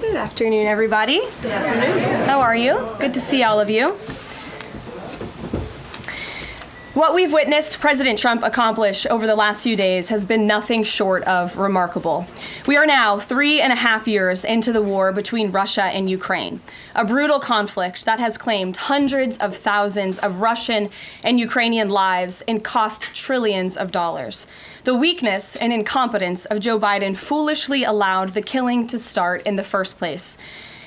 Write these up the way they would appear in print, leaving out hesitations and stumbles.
Good afternoon, everybody. Good afternoon. How are you? Good to see all of you. What we've witnessed President Trump accomplish over the last few days has been nothing short of remarkable. We are now 3.5 years into the war between Russia and Ukraine, a brutal conflict that has claimed hundreds of thousands of Russian and Ukrainian lives and cost trillions of dollars. The weakness and incompetence of Joe Biden foolishly allowed the killing to start in the first place.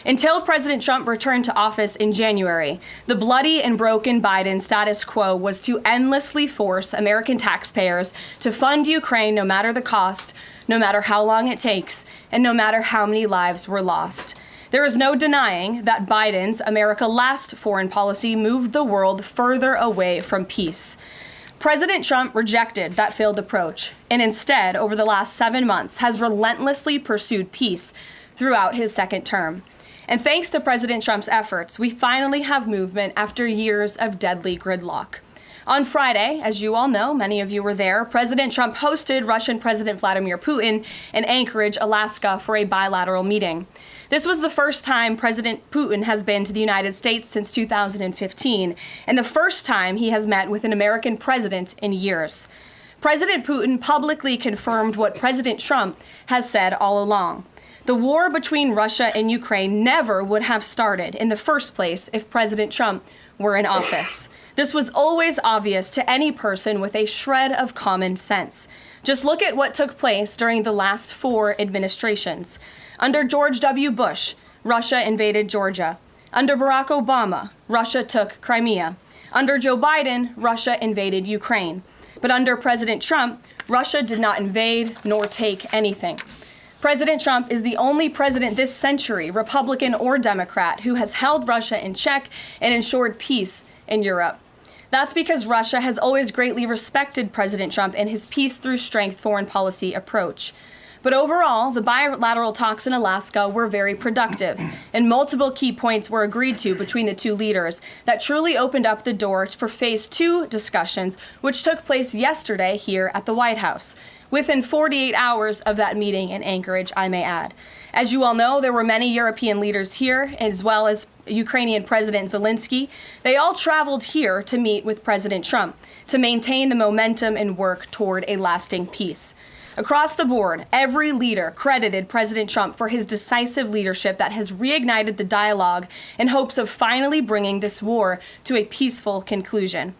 Until President Trump returned to office in January, the bloody and broken Biden status quo was to endlessly force American taxpayers to fund Ukraine no matter the cost, no matter how long it takes, and no matter how many lives were lost. There is no denying that Biden's America Last foreign policy moved the world further away from peace. President Trump rejected that failed approach, and instead, over the last 7 months, has relentlessly pursued peace throughout his second term. And thanks to President Trump's efforts, we finally have movement after years of deadly gridlock. On Friday, as you all know, many of you were there, President Trump hosted Russian President Vladimir Putin in Anchorage, Alaska, for a bilateral meeting. This was the first time President Putin has been to the United States since 2015, and the first time he has met with an American president in years. President Putin publicly confirmed what President Trump has said all along. The war between Russia and Ukraine never would have started in the first place if President Trump were in office. This was always obvious to any person with a shred of common sense. Just look at what took place during the last 4 administrations. Under George W. Bush, Russia invaded Georgia. Under Barack Obama, Russia took Crimea. Under Joe Biden, Russia invaded Ukraine. But under President Trump, Russia did not invade nor take anything. President Trump is the only president this century, Republican or Democrat, who has held Russia in check and ensured peace in Europe. That's because Russia has always greatly respected President Trump and his peace through strength foreign policy approach. But overall, the bilateral talks in Alaska were very productive, and multiple key points were agreed to between the two leaders that truly opened up the door for Phase 2 discussions, which took place yesterday here at the White House. Within 48 hours of that meeting in Anchorage, I may add. As you all know, there were many European leaders here, as well as Ukrainian President Zelensky. They all traveled here to meet with President Trump to maintain the momentum and work toward a lasting peace. Across the board, every leader credited President Trump for his decisive leadership that has reignited the dialogue in hopes of finally bringing this war to a peaceful conclusion.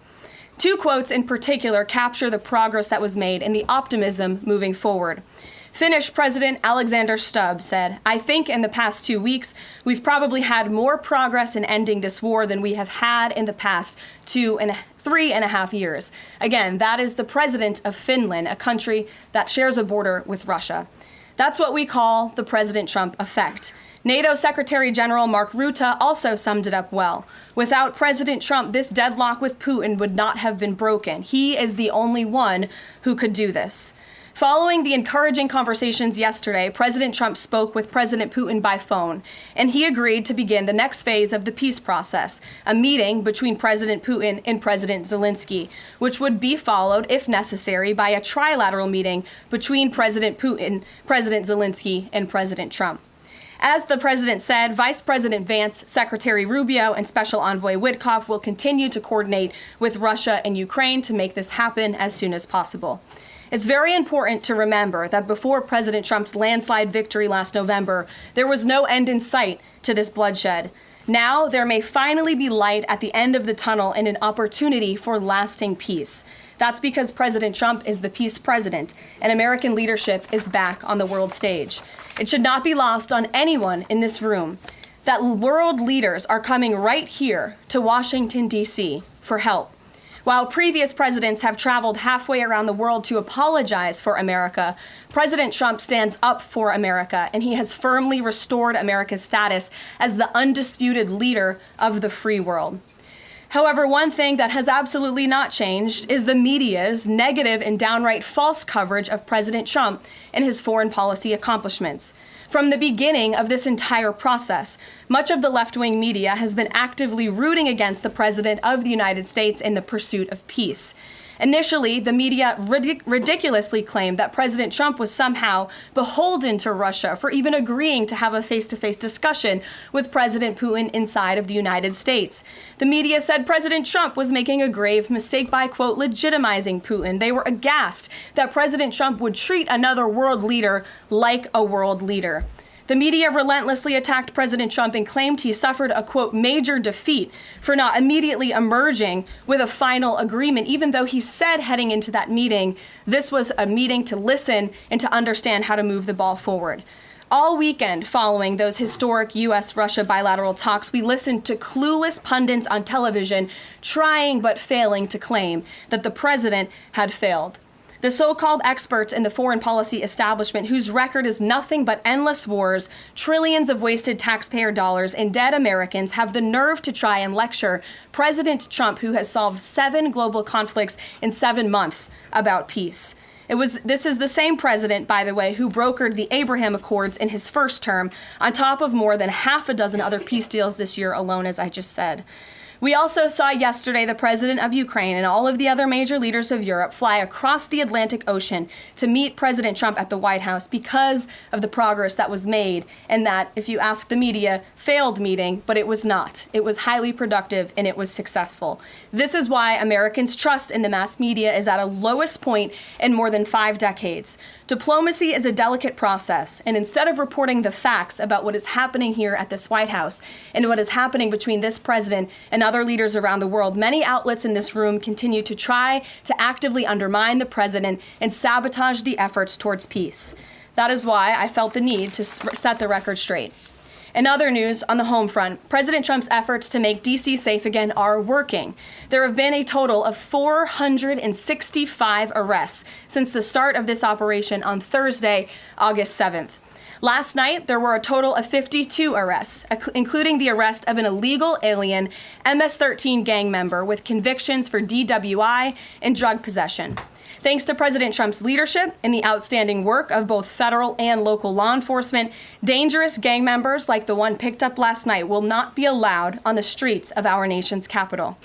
2 quotes in particular capture the progress that was made and the optimism moving forward. Finnish President Alexander Stubb said, "I think in the past 2 weeks, we've probably had more progress in ending this war than we have had in the past 3.5 years. Again, that is the president of Finland, a country that shares a border with Russia. That's what we call the President Trump effect. NATO Secretary General Mark Rutte also summed it up well. Without President Trump, this deadlock with Putin would not have been broken. He is the only one who could do this." Following the encouraging conversations yesterday, President Trump spoke with President Putin by phone, and he agreed to begin the next phase of the peace process, a meeting between President Putin and President Zelensky, which would be followed, if necessary, by a trilateral meeting between President Putin, President Zelensky, and President Trump. As the president said, Vice President Vance, Secretary Rubio, and Special Envoy Witkoff will continue to coordinate with Russia and Ukraine to make this happen as soon as possible. It's very important to remember that before President Trump's landslide victory last November, there was no end in sight to this bloodshed. Now, there may finally be light at the end of the tunnel and an opportunity for lasting peace. That's because President Trump is the peace president, and American leadership is back on the world stage. It should not be lost on anyone in this room that world leaders are coming right here to Washington, D.C. for help. While previous presidents have traveled halfway around the world to apologize for America, President Trump stands up for America, and he has firmly restored America's status as the undisputed leader of the free world. However, one thing that has absolutely not changed is the media's negative and downright false coverage of President Trump and his foreign policy accomplishments. From the beginning of this entire process, much of the left-wing media has been actively rooting against the President of the United States in the pursuit of peace. Initially, the media ridiculously claimed that President Trump was somehow beholden to Russia for even agreeing to have a face-to-face discussion with President Putin inside of the United States. The media said President Trump was making a grave mistake by, quote, legitimizing Putin. They were aghast that President Trump would treat another world leader like a world leader. The media relentlessly attacked President Trump and claimed he suffered a, quote, major defeat for not immediately emerging with a final agreement, even though he said heading into that meeting, this was a meeting to listen and to understand how to move the ball forward. All weekend following those historic U.S.-Russia bilateral talks, we listened to clueless pundits on television trying but failing to claim that the president had failed. The so-called experts in the foreign policy establishment, whose record is nothing but endless wars, trillions of wasted taxpayer dollars, and dead Americans, have the nerve to try and lecture President Trump, who has solved 7 global conflicts in 7 months, about peace. This is the same president, by the way, who brokered the Abraham Accords in his first term, on top of more than half a dozen other peace deals this year alone, as I just said. We also saw yesterday the president of Ukraine and all of the other major leaders of Europe fly across the Atlantic Ocean to meet President Trump at the White House because of the progress that was made, and that, if you ask the media, failed meeting, but it was not. It was highly productive and it was successful. This is why Americans' trust in the mass media is at a lowest point in more than 5 decades. Diplomacy is a delicate process, and instead of reporting the facts about what is happening here at this White House and what is happening between this president and other leaders around the world, many outlets in this room continue to try to actively undermine the president and sabotage the efforts towards peace. That is why I felt the need to set the record straight. In other news, on the home front, President Trump's efforts to make D.C. safe again are working. There have been a total of 465 arrests since the start of this operation on Thursday, August 7th. Last night, there were a total of 52 arrests, including the arrest of an illegal alien MS-13 gang member with convictions for DWI and drug possession. Thanks to President Trump's leadership and the outstanding work of both federal and local law enforcement, dangerous gang members like the one picked up last night will not be allowed on the streets of our nation's capital.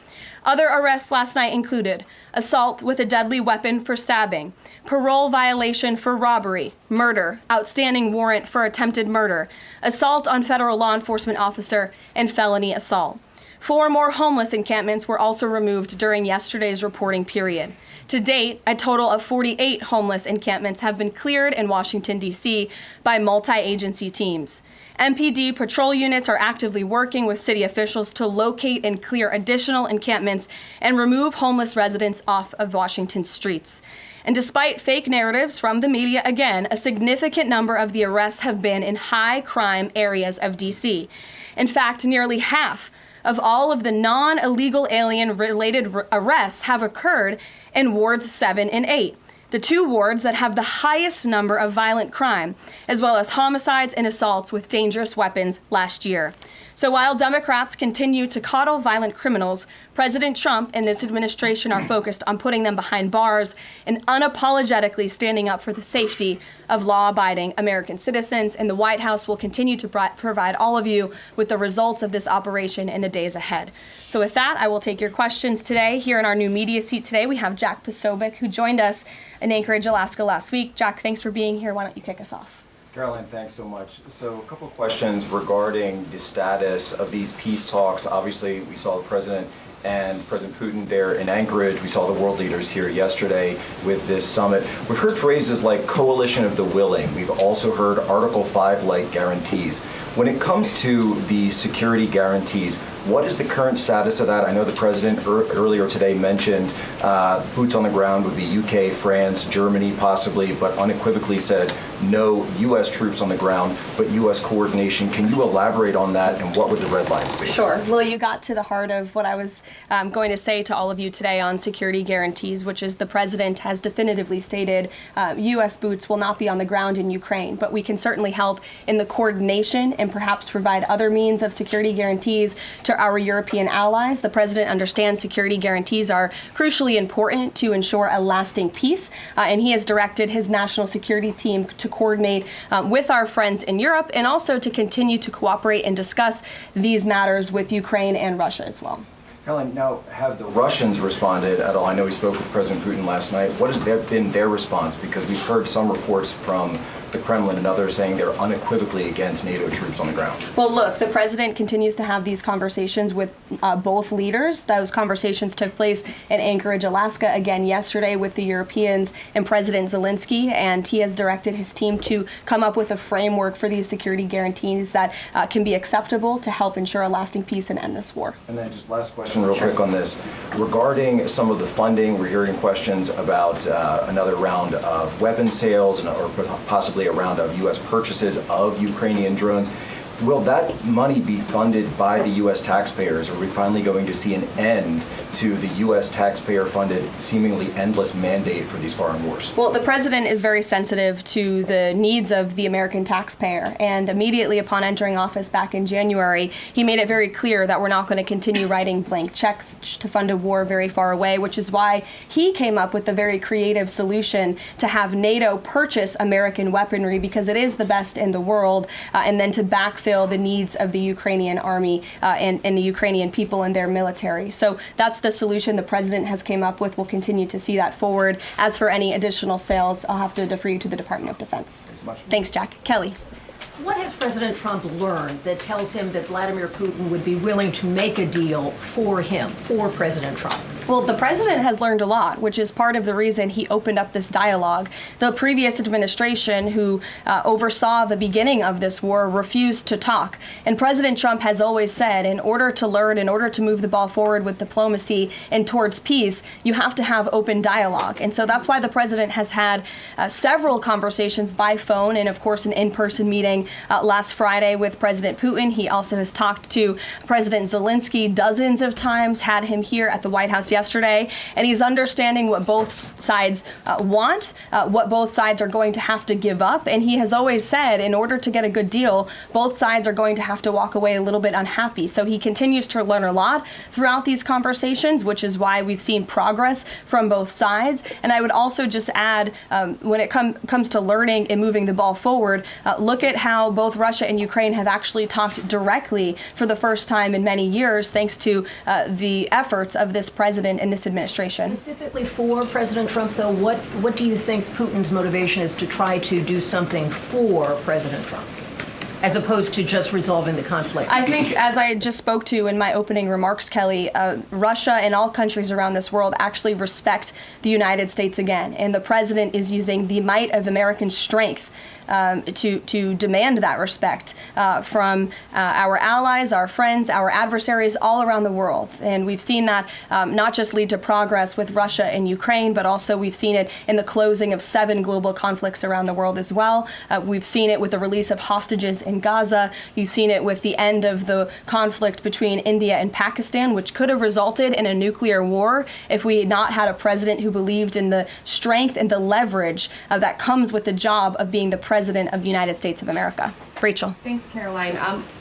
Other arrests last night included assault with a deadly weapon for stabbing, parole violation for robbery, murder, outstanding warrant for attempted murder, assault on federal law enforcement officer, and felony assault. 4 more homeless encampments were also removed during yesterday's reporting period. To date, a total of 48 homeless encampments have been cleared in Washington, D.C. by multi-agency teams. MPD patrol units are actively working with city officials to locate and clear additional encampments and remove homeless residents off of Washington's streets. And despite fake narratives from the media, again, a significant number of the arrests have been in high-crime areas of D.C. In fact, nearly half of all of the non-illegal alien-related arrests have occurred in wards 7 and 8, the 2 wards that have the highest number of violent crime, as well as homicides and assaults with dangerous weapons last year. So while Democrats continue to coddle violent criminals, President Trump and this administration are focused on putting them behind bars and unapologetically standing up for the safety of law-abiding American citizens. And the White House will continue to provide all of you with the results of this operation in the days ahead. So with that, I will take your questions today. Here in our new media seat today, we have Jack Posobiec, who joined us in Anchorage, Alaska last week. Jack, thanks for being here. Why don't you kick us off? Caroline, thanks so much. So a couple of questions regarding the status of these peace talks. Obviously, we saw the President and President Putin there in Anchorage. We saw the world leaders here yesterday with this summit. We've heard phrases like coalition of the willing. We've also heard Article 5-like guarantees. When it comes to the security guarantees, what is the current status of that? I know the President earlier today mentioned boots on the ground would be UK, France, Germany possibly, but unequivocally said no U.S. troops on the ground, but U.S. coordination. Can you elaborate on that, and what would the red lines be? Sure. Well, you got to the heart of what I was going to say to all of you today on security guarantees, which is the President has definitively stated U.S. boots will not be on the ground in Ukraine, but we can certainly help in the coordination and perhaps provide other means of security guarantees to our European allies. The President understands security guarantees are crucially important to ensure a lasting peace, and he has directed his national security team to coordinate with our friends in Europe and also to continue to cooperate and discuss these matters with Ukraine and Russia as well. Caroline, now, have the Russians responded at all? I know we spoke with President Putin last night. What has been their response? Because we've heard some reports from the Kremlin and others saying they're unequivocally against NATO troops on the ground. Well, look, the president continues to have these conversations with both leaders. Those conversations took place in Anchorage, Alaska, again yesterday with the Europeans and President Zelensky, and he has directed his team to come up with a framework for these security guarantees that can be acceptable to help ensure a lasting peace and end this war. And then just last question real quick on this. Regarding some of the funding, we're hearing questions about another round of weapons sales or possibly a round of U.S. purchases of Ukrainian drones. Will that money be funded by the U.S. taxpayers? Are we finally going to see an end to the U.S. taxpayer-funded, seemingly endless mandate for these foreign wars? Well, the president is very sensitive to the needs of the American taxpayer, and immediately upon entering office back in January, he made it very clear that we're not going to continue writing blank checks to fund a war very far away, which is why he came up with the very creative solution to have NATO purchase American weaponry, because it is the best in the world, and then to backfill the needs of the Ukrainian army and the Ukrainian people and their military. So that's the solution the president has came up with. We'll continue to see that forward. As for any additional sales, I'll have to defer you to the Department of Defense. Thanks so much. Thanks, Jack. Kelly. What has President Trump learned that tells him that Vladimir Putin would be willing to make a deal for him, for President Trump? Well, the president has learned a lot, which is part of the reason he opened up this dialogue. The previous administration, who oversaw the beginning of this war, refused to talk. And President Trump has always said, in order to learn, in order to move the ball forward with diplomacy and towards peace, you have to have open dialogue. And so that's why the president has had several conversations by phone and, of course, an in-person meeting last Friday with President Putin. He also has talked to President Zelensky dozens of times, had him here at the White House yesterday, and he's understanding what both sides want, what both sides are going to have to give up. And he has always said, in order to get a good deal, both sides are going to have to walk away a little bit unhappy. So he continues to learn a lot throughout these conversations, which is why we've seen progress from both sides. And I would also just add, when it comes to learning and moving the ball forward, look at how both Russia and Ukraine have actually talked directly for the first time in many years, thanks to the efforts of this president and this administration. Specifically for President Trump, though, what do you think Putin's motivation is to try to do something for President Trump, as opposed to just resolving the conflict? I think, as I just spoke to in my opening remarks, Kelly, Russia and all countries around this world actually respect the United States again. And the president is using the might of American strength to demand that respect from our allies, our friends, our adversaries all around the world. And we've seen that not just lead to progress with Russia and Ukraine, but also we've seen it in the closing of 7 global conflicts around the world as well. We've seen it with the release of hostages in Gaza. You've seen it with the end of the conflict between India and Pakistan, which could have resulted in a nuclear war if we had not had a president who believed in the strength and the leverage that comes with the job of being the president of the United States of America. Rachel. Thanks, Caroline.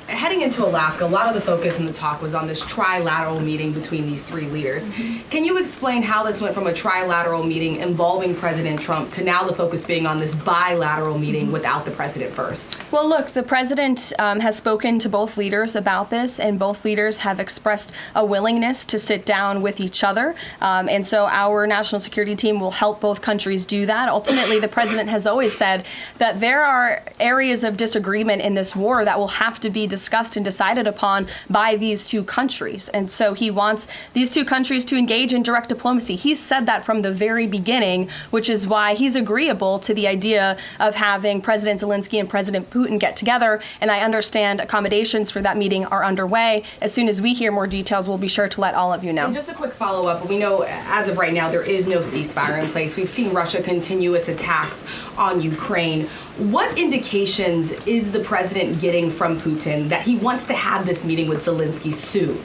Heading into Alaska, a lot of the focus in the talk was on this trilateral meeting between these 3 leaders. Can you explain how this went from a trilateral meeting involving President Trump to now the focus being on this bilateral meeting without the president first? Well, look, the president has spoken to both leaders about this, and both leaders have expressed a willingness to sit down with each other. And so our national security team will help both countries do that. Ultimately, the president has always said that there are areas of disagreement in this war that will have to be discussed and decided upon by these 2 countries. And so he wants these 2 countries to engage in direct diplomacy. He's said that from the very beginning, which is why he's agreeable to the idea of having President Zelensky and President Putin get together. And I understand accommodations for that meeting are underway. As soon as we hear more details, we'll be sure to let all of you know. And just a quick follow-up. We know as of right now there is no ceasefire in place. We've seen Russia continue its attacks on Ukraine. What indications is the president getting from Putin that he wants to have this meeting with Zelensky soon?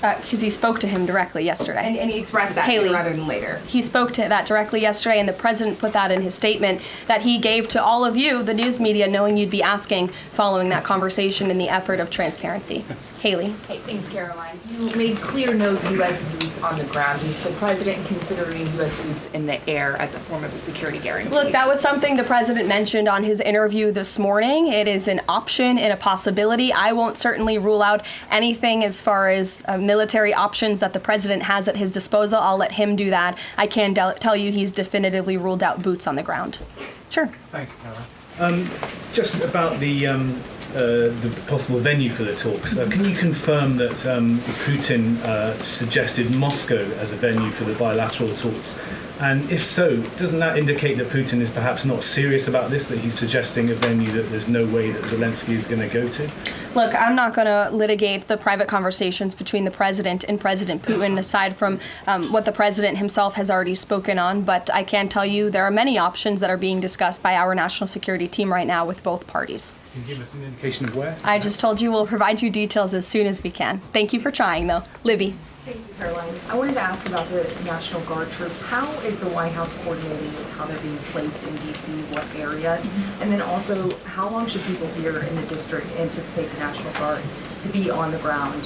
Because he spoke to him directly yesterday. And he expressed that Haley, sooner rather than later. He spoke to that directly yesterday, and the president put that in his statement that he gave to all of you, the news media, knowing you'd be asking following that conversation in the effort of transparency. Haley. Hey, thanks, Caroline. You made clear note U.S. boots on the ground. Is the president considering U.S. boots in the air as a form of a security guarantee? Look, that was something the president mentioned on his interview this morning. It is an option and a possibility. I won't certainly rule out anything as far as military military options that the president has at his disposal, I'll let him do that. I can tell you he's definitively ruled out boots on the ground. Sure. Thanks, Tara. Just about the possible venue for the talks. Can you confirm that Putin suggested Moscow as a venue for the bilateral talks? And if so, doesn't that indicate that Putin is perhaps not serious about this, that he's suggesting a venue that there's no way that Zelensky is going to go to? Look, I'm not going to litigate the private conversations between the president and President Putin, aside from what the president himself has already spoken on. But I can tell you there are many options that are being discussed by our national security team right now with both parties. Can you give us an indication of where? I just told you we'll provide you details as soon as we can. Thank you for trying, though. Libby. Thank you, Caroline. I wanted to ask about the National Guard troops. How is the White House coordinating with how they're being placed in D.C., what areas? And then also, how long should people here in the district anticipate the National Guard to be on the ground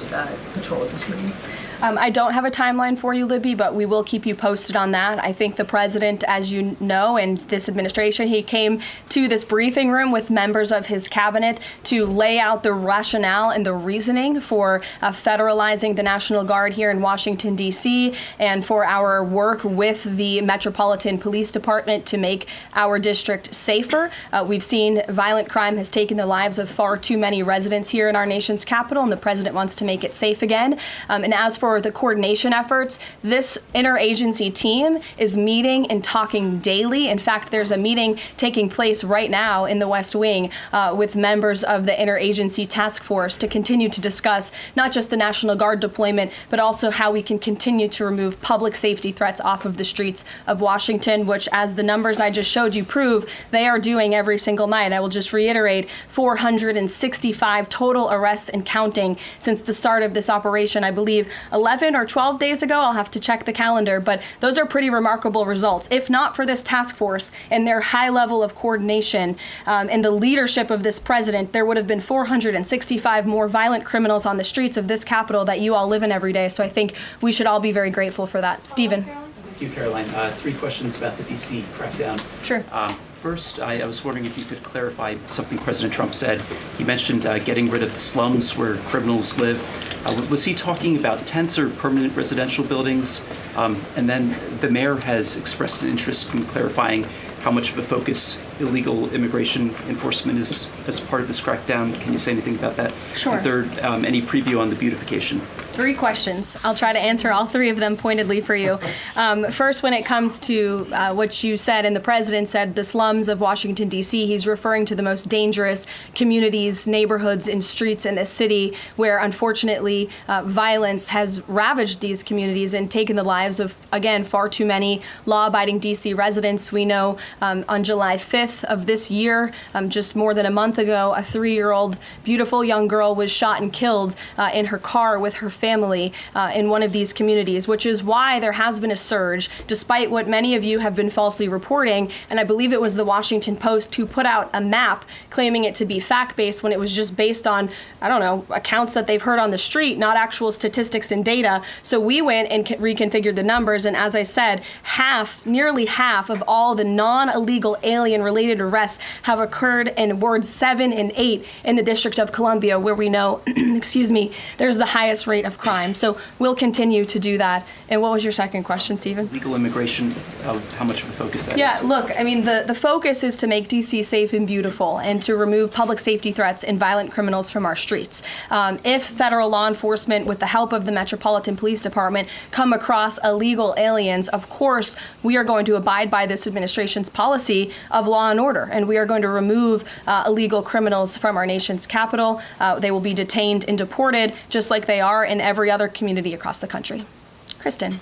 patrolling the streets? I don't have a timeline for you, Libby, but we will keep you posted on that. I think the president, as you know, and this administration, he came to this briefing room with members of his cabinet to lay out the rationale and the reasoning for federalizing the National Guard here in Washington, D.C., and for our work with the Metropolitan Police Department to make our district safer. We've seen violent crime has taken the lives of far too many residents here in our nation's capital, and the president wants to make it safe again. And as for the coordination efforts, this interagency team is meeting and talking daily. In fact, there's a meeting taking place right now in the West Wing with members of the interagency task force to continue to discuss not just the National Guard deployment, but also how we can continue to remove public safety threats off of the streets of Washington, which, as the numbers I just showed you prove, they are doing every single night. I will just reiterate, 465 total arrests and counting since the start of this operation. I believe 11 or 12 days ago, I'll have to check the calendar, but those are pretty remarkable results. If not for this task force and their high level of coordination and the leadership of this president, there would have been 465 more violent criminals on the streets of this capital that you all live in every day. So I think we should all be very grateful for that. Stephen. Thank you, Caroline. 3 questions about the D.C. crackdown. Sure. First, I was wondering if you could clarify something President Trump said. He mentioned getting rid of the slums where criminals live. Was he talking about tents or permanent residential buildings? And then the mayor has expressed an interest in clarifying how much of a focus illegal immigration enforcement is as part of this crackdown. Can you say anything about that? Sure. And third, any preview on the beautification? 3 questions. I'll try to answer all 3 of them pointedly for you. First, when it comes to what you said and the president said, the slums of Washington, D.C., he's referring to the most dangerous communities, neighborhoods, and streets in this city where, unfortunately, violence has ravaged these communities and taken the lives of, again, far too many law-abiding D.C. residents. We know on July 5th of this year, just more than a month ago, a 3-year-old beautiful young girl was shot and killed in her car with her family in one of these communities, which is why there has been a surge, despite what many of you have been falsely reporting. And I believe it was the Washington Post who put out a map claiming it to be fact-based when it was just based on, I don't know, accounts that they've heard on the street, not actual statistics and data. So we went and reconfigured the numbers. And as I said, nearly half of all the non-illegal alien-related arrests have occurred in wards 7 and 8 in the District of Columbia, where we know, excuse me, there's the highest rate of crime. So we'll continue to do that. And what was your second question, Stephen? Legal immigration, how much of a focus that is? Yeah, look, I mean, the focus is to make D.C. safe and beautiful and to remove public safety threats and violent criminals from our streets. If federal law enforcement, with the help of the Metropolitan Police Department, come across illegal aliens, of course, we are going to abide by this administration's policy of law and order, and we are going to remove illegal criminals from our nation's capital. They will be detained and deported, just like they are in every other community across the country. Kristen.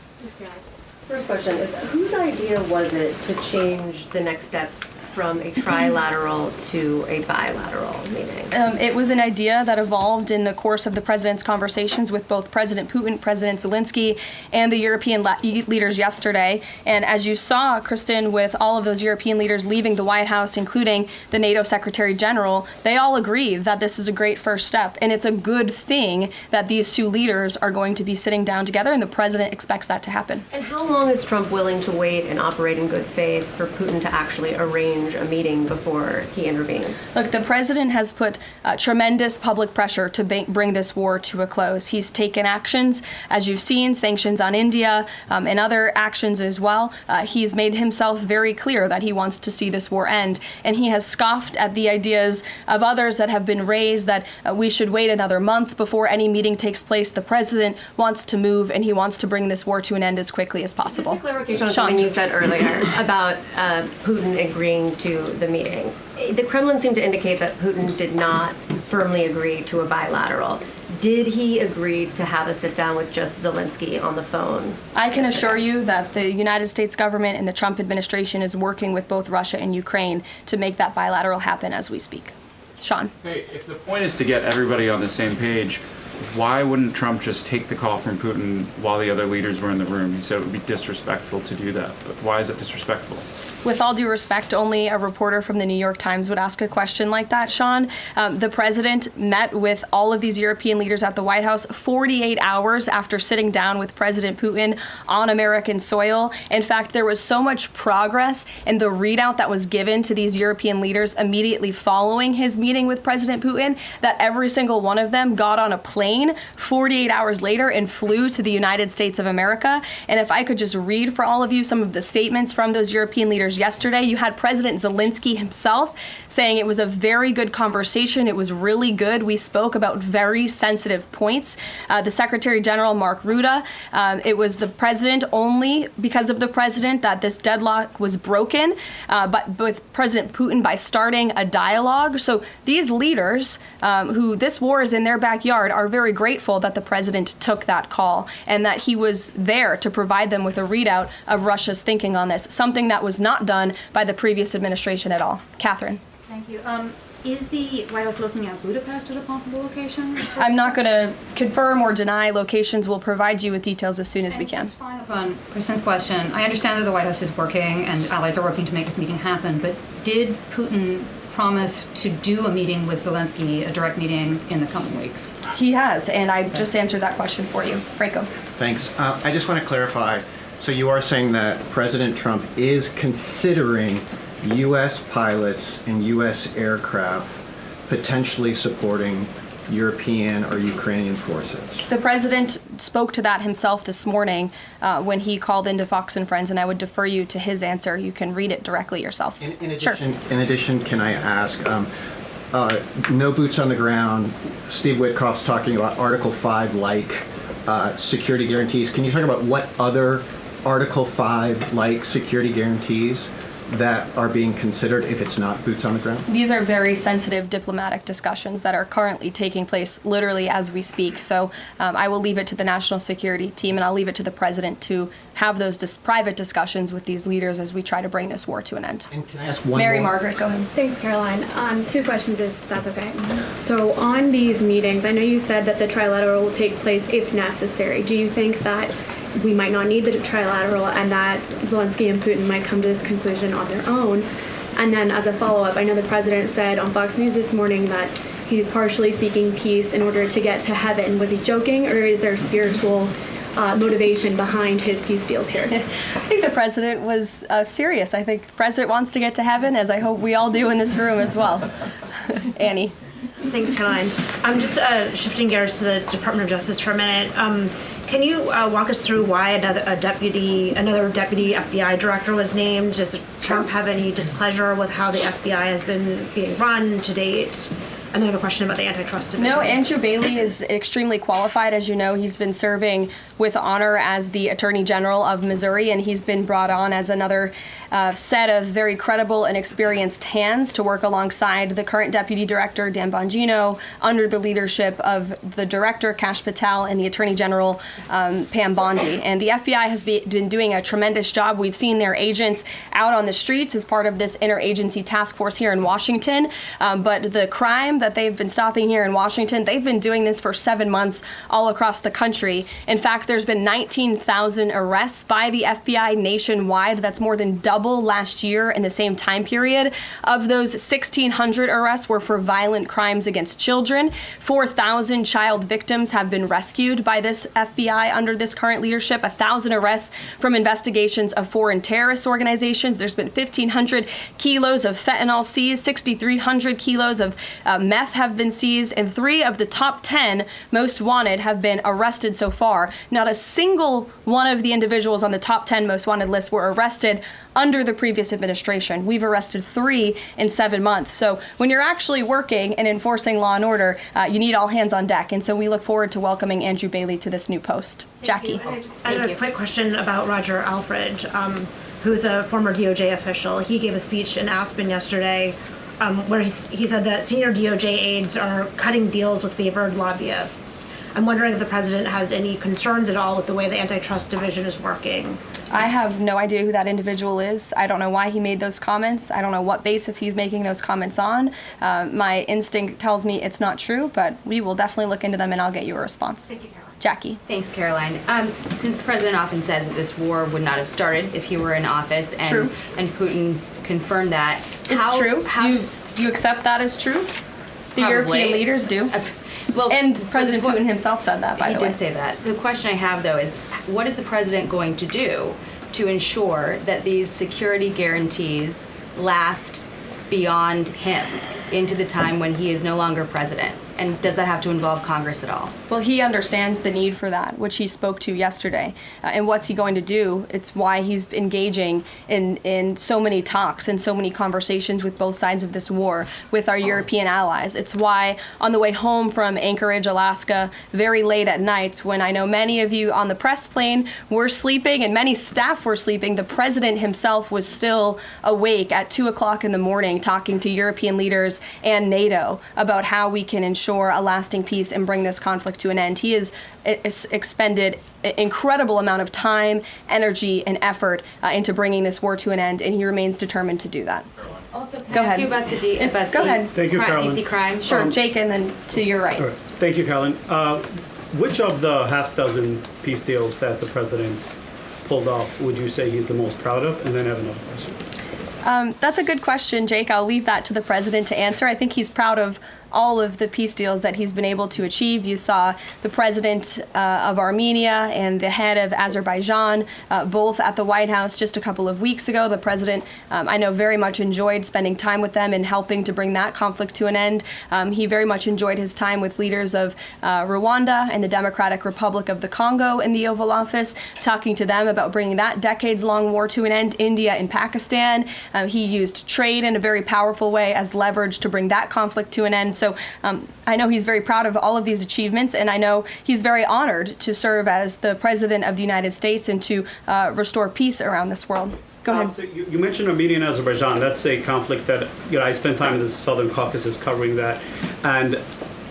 First question is, whose idea was it to change the next steps from a trilateral to a bilateral meeting? It was an idea that evolved in the course of the president's conversations with both President Putin, President Zelensky, and the European leaders yesterday. And as you saw, Kristen, with all of those European leaders leaving the White House, including the NATO Secretary General, they all agree that this is a great first step. And it's a good thing that these 2 leaders are going to be sitting down together, and the president expects that to happen. And how long is Trump willing to wait and operate in good faith for Putin to actually arrange arrange a meeting before he intervenes? Look, the president has put tremendous public pressure to bring this war to a close. He's taken actions, as you've seen, sanctions on India and other actions as well. He's made himself very clear that he wants to see this war end, and he has scoffed at the ideas of others that have been raised that we should wait another month before any meeting takes place. The president wants to move, and he wants to bring this war to an end as quickly as possible. Just a clarification on something you said earlier about Putin agreeing to the meeting. The Kremlin seemed to indicate that Putin did not firmly agree to a bilateral. Did he agree to have a sit-down with just Zelensky on the phone? I can assure you that the United States government and the Trump administration is working with both Russia and Ukraine to make that bilateral happen as we speak. Sean. Hey, if the point is to get everybody on the same page, why wouldn't Trump just take the call from Putin while the other leaders were in the room? He said it would be disrespectful to do that. But why is it disrespectful? With all due respect, only a reporter from the New York Times would ask a question like that, Sean. The president met with all of these European leaders at the White House 48 hours after sitting down with President Putin on American soil. In fact, there was so much progress in the readout that was given to these European leaders immediately following his meeting with President Putin that every single one of them got on a plane 48 hours later and flew to the United States of America. And if I could just read for all of you some of the statements from those European leaders yesterday, you had President Zelensky himself saying it was a very good conversation. It was really good. We spoke about very sensitive points. The Secretary General, Mark Rutte, it was the president only because of the president that this deadlock was broken, but with President Putin by starting a dialogue. So these leaders, who this war is in their backyard, are very grateful that the president took that call and that he was there to provide them with a readout of Russia's thinking on this, something that was not done by the previous administration at all. Catherine. Thank you. Is the White House looking at Budapest as a possible location? I'm not going to confirm or deny locations. We'll provide you with details as soon as we can. Just following up on Kristen's question, I understand that the White House is working and allies are working to make this meeting happen, but did Putin promise to do a meeting with Zelensky, a direct meeting, in the coming weeks? He has, and I just answered that question for you. Franco. Thanks. I just want to clarify. So you are saying that President Trump is considering U.S. pilots and U.S. aircraft potentially supporting European or Ukrainian forces? The president spoke to that himself this morning when he called into Fox and Friends, and I would defer you to his answer. You can read it directly yourself. In addition, can I ask, no boots on the ground, Steve Witkoff's talking about Article 5-like security guarantees. Can you talk about what other Article 5-like security guarantees that are being considered if it's not boots on the ground? These are very sensitive diplomatic discussions that are currently taking place literally as we speak. So I will leave it to the national security team, and I'll leave it to the president to have those private discussions with these leaders as we try to bring this war to an end. And can I ask one Mary more? Margaret, go ahead. Thanks, Caroline. Two questions, if that's okay. So on these meetings, I know you said that the trilateral will take place if necessary. Do you think that we might not need the trilateral and that Zelensky and Putin might come to this conclusion on their own? And then as a follow-up, I know the president said on Fox News this morning that he's partially seeking peace in order to get to heaven. Was he joking, or is there spiritual motivation behind his peace deals here? I think the president was serious. I think the president wants to get to heaven, as I hope we all do in this room as well. Annie. Thanks, Caroline. I'm just shifting gears to the Department of Justice for a minute. Can you walk us through why another deputy FBI director was named? Does Trump have any displeasure with how the FBI has been being run to date? And then I have a question about the antitrust division. No, Andrew Bailey is extremely qualified. As you know, he's been serving with honor as the Attorney General of Missouri, and he's been brought on as another set of very credible and experienced hands to work alongside the current Deputy Director, Dan Bongino, under the leadership of the Director, Kash Patel, and the Attorney General, Pam Bondi. And the FBI has been doing a tremendous job. We've seen their agents out on the streets as part of this interagency task force here in Washington. But the crime that they've been stopping here in Washington, they've been doing this for 7 months all across the country. In fact, there's been 19,000 arrests by the FBI nationwide. That's more than double double last year in the same time period. Of those, 1,600 arrests were for violent crimes against children. 4,000 child victims have been rescued by this FBI under this current leadership. 1,000 arrests from investigations of foreign terrorist organizations. There's been 1,500 kilos of fentanyl seized. 6,300 kilos of meth have been seized, and 3 of the top 10 most wanted have been arrested so far. Not a single one of the individuals on the top 10 most wanted list were arrested under the previous administration. We've arrested 3 in 7 months. So when you're actually working and enforcing law and order, you need all hands on deck. And so we look forward to welcoming Andrew Bailey to this new post. Jackie. I have a quick question about Roger Alfred, who's a former DOJ official. He gave a speech in Aspen yesterday where he said that senior DOJ aides are cutting deals with favored lobbyists. I'm wondering if the president has any concerns at all with the way the antitrust division is working. I have no idea who that individual is. I don't know why he made those comments. I don't know what basis he's making those comments on. My instinct tells me it's not true, but we will definitely look into them and I'll get you a response. Thank you, Caroline. Jackie. Thanks, Caroline. Since the president often says that this war would not have started if he were in office, and True. and Putin confirmed that. It's true. Do you accept that as true? The European leaders do. Well, and President Putin himself said that, by the way. He did say that. The question I have, though, is what is the president going to do to ensure that these security guarantees last beyond him into the time when he is no longer president? And does that have to involve Congress at all? Well, he understands the need for that, which he spoke to yesterday. And what's he going to do? It's why he's engaging in so many talks and so many conversations with both sides of this war with our European allies. It's why on the way home from Anchorage, Alaska, very late at night, when I know many of you on the press plane were sleeping and many staff were sleeping, the president himself was still awake at 2 o'clock in the morning talking to European leaders and NATO about how we can ensure a lasting peace and bring this conflict to an end. He has expended an incredible amount of time, energy, and effort into bringing this war to an end, and he remains determined to do that. Also, can Go I ask ahead. you about the Go ahead. Thank you, Caroline. DC crime? Sure, Jake, and then to your right. All right. Thank you, Caroline. Which of the half-dozen peace deals that the president's pulled off would you say he's the most proud of? And then I have another question. That's a good question, Jake. I'll leave that to the president to answer. I think he's proud of all of the peace deals that he's been able to achieve. You saw the president of Armenia and the head of Azerbaijan both at the White House just a couple of weeks ago. The president, I know, very much enjoyed spending time with them and helping to bring that conflict to an end. He very much enjoyed his time with leaders of Rwanda and the Democratic Republic of the Congo in the Oval Office, talking to them about bringing that decades-long war to an end. India and Pakistan. He used trade in a very powerful way as leverage to bring that conflict to an end. So I know he's very proud of all of these achievements, and I know he's very honored to serve as the President of the United States and to restore peace around this world. Go ahead. So you mentioned Armenia and Azerbaijan. That's a conflict that, I spent time in the Southern Caucasus covering that. And,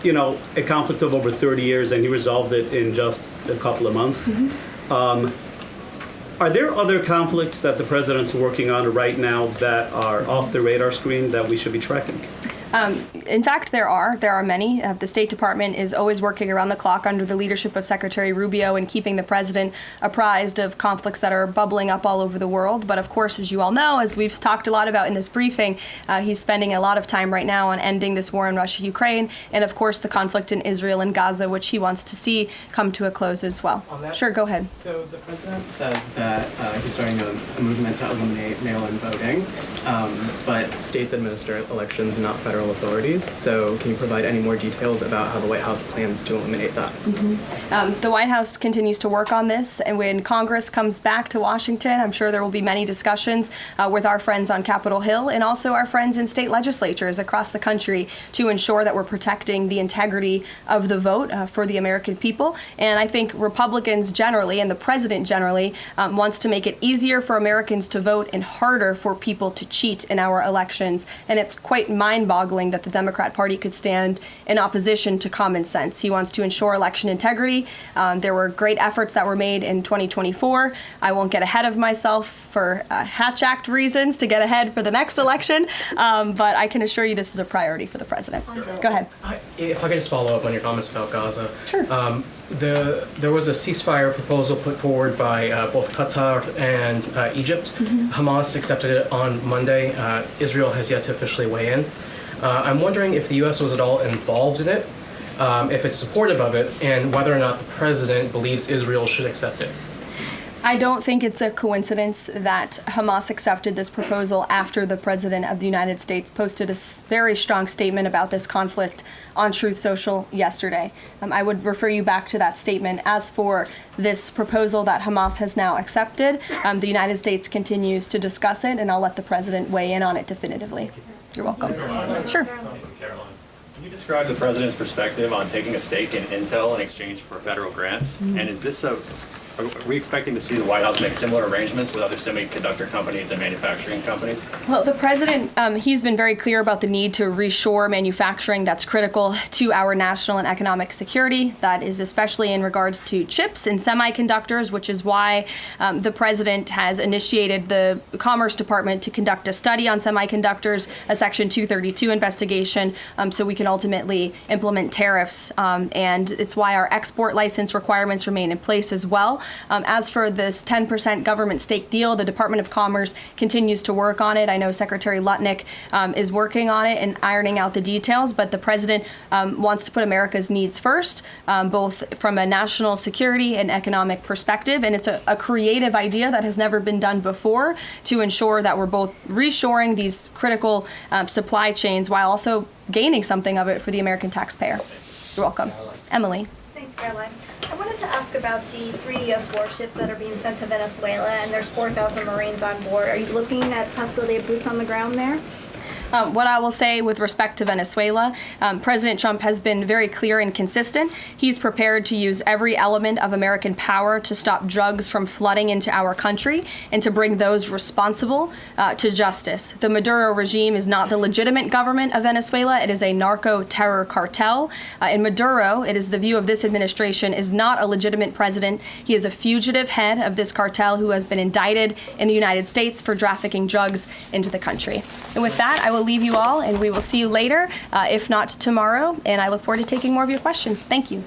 a conflict of over 30 years, and he resolved it in just a couple of months. Mm-hmm. Are there other conflicts that the president's working on right now that are off the radar screen that we should be tracking? In fact, there are many. The State Department is always working around the clock under the leadership of Secretary Rubio and keeping the president apprised of conflicts that are bubbling up all over the world. But of course, as you all know, as we've talked a lot about in this briefing, he's spending a lot of time right now on ending this war in Russia-Ukraine, and of course the conflict in Israel and Gaza, which he wants to see come to a close as well. Sure, go ahead. So the president says that he's starting a movement to eliminate mail-in voting, but states administer elections, not federal authorities. So can you provide any more details about how the White House plans to eliminate that? Mm-hmm. The White House continues to work on this, and when Congress comes back to Washington, I'm sure there will be many discussions with our friends on Capitol Hill and also our friends in state legislatures across the country to ensure that we're protecting the integrity of the vote for the American people. And I think Republicans generally, and the president generally, wants to make it easier for Americans to vote and harder for people to cheat in our elections. And it's quite mind-boggling mind-boggling that the Democrat Party could stand in opposition to common sense. He wants to ensure election integrity. There were great efforts that were made in 2024. I won't get ahead of myself for Hatch Act reasons to get ahead for the next election, but I can assure you this is a priority for the president. Go ahead. If I could just follow up on your comments about Gaza. Sure. There was a ceasefire proposal put forward by both Qatar and Egypt. Hamas accepted it on Monday. Israel has yet to officially weigh in. I'm wondering if the U.S. was at all involved in it, if it's supportive of it, and whether or not the president believes Israel should accept it. I don't think it's a coincidence that Hamas accepted this proposal after the President of the United States posted a very strong statement about this conflict on Truth Social yesterday. I would refer you back to that statement. As for this proposal that Hamas has now accepted, the United States continues to discuss it, and I'll let the President weigh in on it definitively. You're welcome. Sure. Caroline, can you describe the President's perspective on taking a stake in Intel in exchange for federal grants? And is this are we expecting to see the White House make similar arrangements with other semiconductor companies and manufacturing companies? Well, the president, he's been very clear about the need to reshore manufacturing that's critical to our national and economic security. That is especially in regards to chips and semiconductors, which is why the president has initiated the Commerce Department to conduct a study on semiconductors, a Section 232 investigation, so we can ultimately implement tariffs. And it's why our export license requirements remain in place as well. As for this 10% government stake deal, the Department of Commerce continues to work on it. I know Secretary Lutnick is working on it and ironing out the details, but the president wants to put America's needs first, both from a national security and economic perspective. And it's a creative idea that has never been done before to ensure that we're both reshoring these critical supply chains while also gaining something of it for the American taxpayer. You're welcome. Emily. Thanks, Caroline. I wanted to ask about the 3 U.S. warships that are being sent to Venezuela, and there's 4,000 Marines on board. Are you looking at possibility of boots on the ground there? What I will say with respect to Venezuela, President Trump has been very clear and consistent. He's prepared to use every element of American power to stop drugs from flooding into our country and to bring those responsible to justice. The Maduro regime is not the legitimate government of Venezuela. It is a narco-terror cartel. In Maduro, it is the view of this administration, is not a legitimate president. He is a fugitive head of this cartel who has been indicted in the United States for trafficking drugs into the country. And with that, I will leave you all, and we will see you later, if not tomorrow, and I look forward to taking more of your questions. Thank you.